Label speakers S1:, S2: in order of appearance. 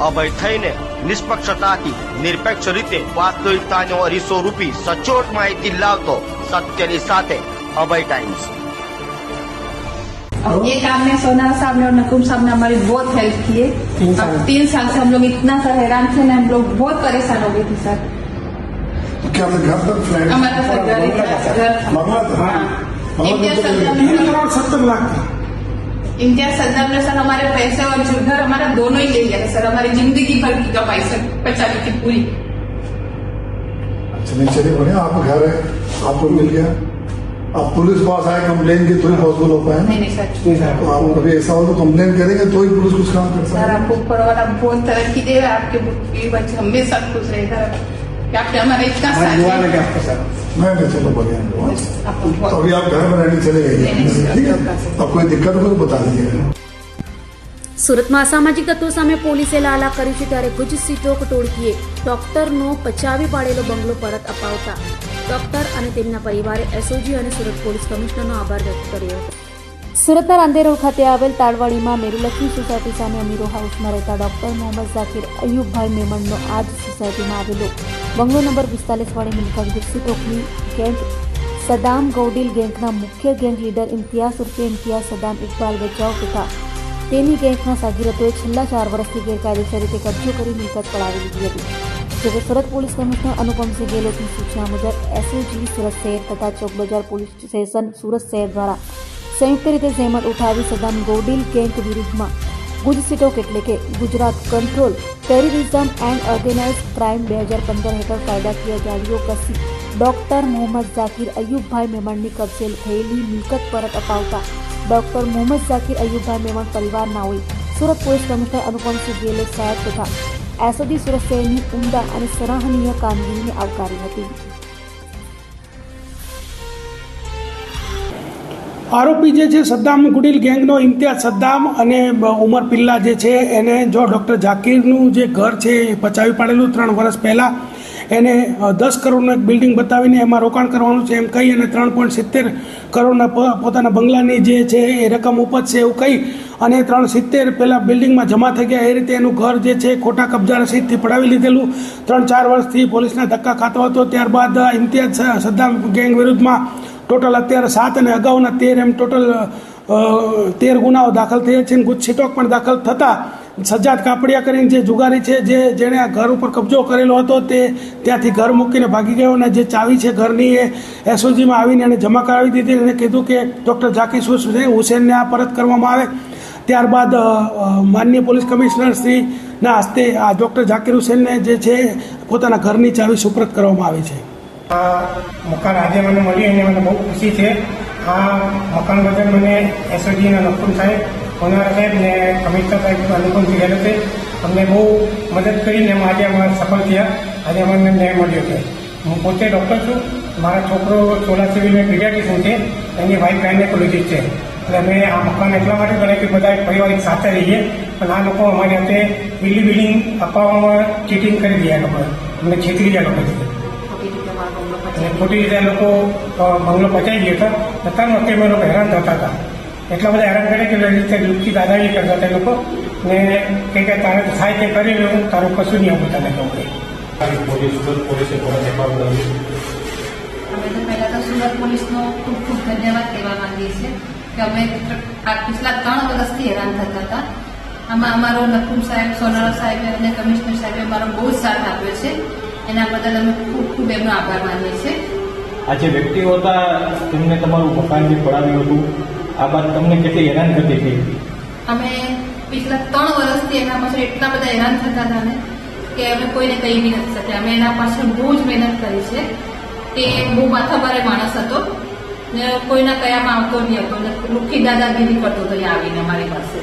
S1: અભય થઈને નિષ્પક્ષતાથી નિરપેક્ષ રીતે વાસ્તવિકતાનો અરીસો રૂપી સચોટ માહિતી લાવતો સત્યની સાથે अभय टाइम्स।
S2: ये काम में सोना साहब ने और नकुम साहब ने हमारी बहुत हेल्प की है। 3 साल से हम लोग इतना सा हैरान थे ना, हम लोग बहुत परेशान हो गए थे सर।
S3: तो क्या घर पर फ्लैट
S2: हमारा सर घर इम्तियाज सद्दाम ने सर हमारे पैसे और घर हमारा दोनों ही ले लिया था सर। हमारी जिंदगी भर की कमाई सर बचाने की पूरी।
S3: अच्छा नहीं चलिए बढ़िया, आप घर है, आपको मिल गया। आप पुलिस पास आए कंप्लेन की तो ही पॉसिबल हो पाए।
S2: नहीं सर,
S3: तो आप कभी ऐसा हो तो कंप्लेन करेंगे तो ही पुलिस कुछ काम कर सकते
S2: सर। आपको ऊपर वाला बहुत तरक्की दे, आपके बच्चे हमेशा खुश रहेगा। आपने हमारा इतना साथ
S3: नहीं चलो बढ़िया। तो अभी आप घर में रहने चले गए, ठीक है? अब कोई दिक्कत हो तो बता दीजिएगा।
S4: સુરતમાં અસામાજિક તત્વો સામે પોલીસે લાલા કર્યું છે, ત્યારે ભુજ સિટોક ટોળકીએ ડોક્ટરનો પચાવી પાડેલો બંગલો પરત અપાવતા ડોક્ટર અને તેમના પરિવારે એસઓજી અને સુરત પોલીસ કમિશનરનો આભાર વ્યક્ત કર્યો હતો। સુરતના રાંદેર રોડ ખાતે આવેલ તાળવાડીમાં મેરુલક્ષ્મી સોસાયટી સામે અમીરો હાઉસમાં રહેતા ડોક્ટર મોહમ્મદ ઝાકીર અયુબભાઈ મેમણનો આ જ સોસાયટીમાં આવેલો બંગલો નંબર 45 વાળી મિલકત ભુજ સિટોકની ગેંગ સદામ ગૌડીલ ગેંગના મુખ્ય ગેંગ લીડર ઇમ્તિયાઝ ઉર્ફે ઇમ્તિયાઝ સદામ ઇકબાલ બચાવ તથા તેની ગેંગના સાગીરતોએ છેલ્લા 4 વર્ષથી ગેરકાયદેસર રીતે કબજો કરી મિલકત પડાવી લીધી હતી। જોકે સુરત પોલીસ કમિશનર અનુપમસિંહ ગેહલોતની સૂચના મુજબ એસઓજી સુરત શહેર તથા ચોક બજાર પોલીસ સ્ટેશન સુરત શહેર દ્વારા સંયુક્ત રીતે જહેમત ઉઠાવી સદામ ગૌડીલ ગેંગ વિરુદ્ધમાં ગુજ સિટોક એટલે કે Gujarat control terrorism and organise crime 2015 હેઠળ કાયદાકીય જાળીઓ કસી ડોક્ટર મોહમ્મદ ઝાકીર અયુબભાઈ મેમણની કબજે થયેલી મિલકત પરત અપાવતા ડોક્ટર મોહમ્મદ ઝાકીર અયુબભાઈ મેમણ પરિવારનાઓએ સુરત પોલીસ કમિશનર અનુપમસિંહ ગેહલોત સાહેબ તથા એસઓજી સુરત શહેરની ઉમદા અને સરાહનીય કામગીરીને આવકારી હતી।
S5: આરોપી જે છે સદ્દામ ગુડીલ ગેંગનો ઇમ્તિયાઝ સદ્દામ અને ઉમર પિલ્લા જે છે એને જો ડૉક્ટર ઝાકીરનું જે ઘર છે એ પચાવી પાડેલું 3 વર્ષ પહેલાં એને 10 કરોડનું એક બિલ્ડિંગ બતાવીને એમાં રોકાણ કરવાનું છે એમ કહી અને 3.70 કરોડના પોતાના બંગલાની જે છે એ રકમ ઉપજશે એવું કહી અને 370 પહેલાં બિલ્ડિંગમાં જમા થઈ ગયા। એ રીતે એનું ઘર જે છે ખોટા કબજા રસીદથી પડાવી લીધેલું 3-4 વર્ષથી પોલીસના ધક્કા ખાતો હતો। ત્યારબાદ ઇમ્તિયાઝ સદ્દામ ગેંગ વિરુદ્ધમાં ટોટલ અત્યારે 7 અને અગાઉના 13 એમ ટોટલ 13 ગુનાઓ દાખલ થયા છે। ગુજ સિટોક પણ દાખલ થતાં સજ્જાદ કાપડિયા કરીને જે જુગારી છે જેણે આ ઘર ઉપર કબજો કરેલો હતો તે ત્યાંથી ઘર મૂકીને ભાગી ગયો અને જે ચાવી છે ઘરની એ એસઓજીમાં આવીને એને જમા કરાવી દીધી અને કીધું કે ડૉક્ટર ઝાકીર હુસેનને આ પરત કરવામાં આવે। ત્યારબાદ માનનીય પોલીસ કમિશનર શ્રીના હસ્તે આ ડૉક્ટર ઝાકીર હુસેનને જે છે પોતાના ઘરની ચાવી સુપ્રત કરવામાં આવી છે।
S6: આ મકાન આજે મને મળ્યું અને મને બહુ ખુશી છે। આ મકાન બદલ મને એસઓજીના નકુમ સાહેબ, ઓનર સાહેબ ને કમિશનર સાહેબ અનુપમસિંહ ગેહલોતે અમને બહુ મદદ કરીને આજે અમે સફળ થયા। આજે અમને ન્યાય મળ્યો છે। હું પોતે ડૉક્ટર છું, મારા છોકરો સોલા સિવિલમાં પીડિયાટ્રિશિયન છે, એની વાઇફ ગાયનેકોલોજીસ્ટ છે। એટલે અમે આ મકાન એટલા માટે બનાવ્યું કે બધા પરિવારિક સાથે રહીએ, પણ આ લોકો અમારી હાથે બિલ્ડિંગ અપાવવામાં ચીટિંગ કરી દે। આ લોકો અમને છેતરી ગયા લોકો છે અને ખોટી રીતે લોકો બંગલો પચાવી ગયા હતા। છતાં વખતે અમે લોકો હેરાન થતા હતા, એટલા બધા હેરાન કરે કે રીતે લુચ્ચી દાદાગીરી કરતા હતા લોકો ને કે તારે થાય તે કરી લો, તારું કશું નહીં આવું તને કહું।
S2: અમે તો પહેલા તો સુરત પોલીસનો ખૂબ ખૂબ ધન્યવાદ કહેવા માંગીએ છીએ કે અમે આ પિછલા 3 વર્ષથી હેરાન થતા હતા। આમાં અમારો નકુમ સાહેબ, સોનારા સાહેબ અને કમિશનર સાહેબે અમારો બહુ જ સાથ આપ્યો છે। એના બદલ અમે ખૂબ ખૂબ એમનો આભાર માનીએ છીએ।
S7: આ જે વ્યક્તિઓ હતા તેમને તમારું મકાન જે પડાવ્યું હતું, આ બાદ તમને કેટલી હેરાન કરતી હતી?
S2: અમે પિછલા 3 વર્ષથી એના પાછળ એટલા બધા હેરાન થતા હતા ને કે અમે કોઈને કહી બી નથી શકતા। અમે એના પાછળ બહુ જ મહેનત કરી છે। તે બહુ માથાભારે માણસ હતો ને કોઈના કયામાં આવતો નહીં હતો ને લુખ્ખી દાદાગીરી કરતો હતો અહીંયા આવીને અમારી પાસે।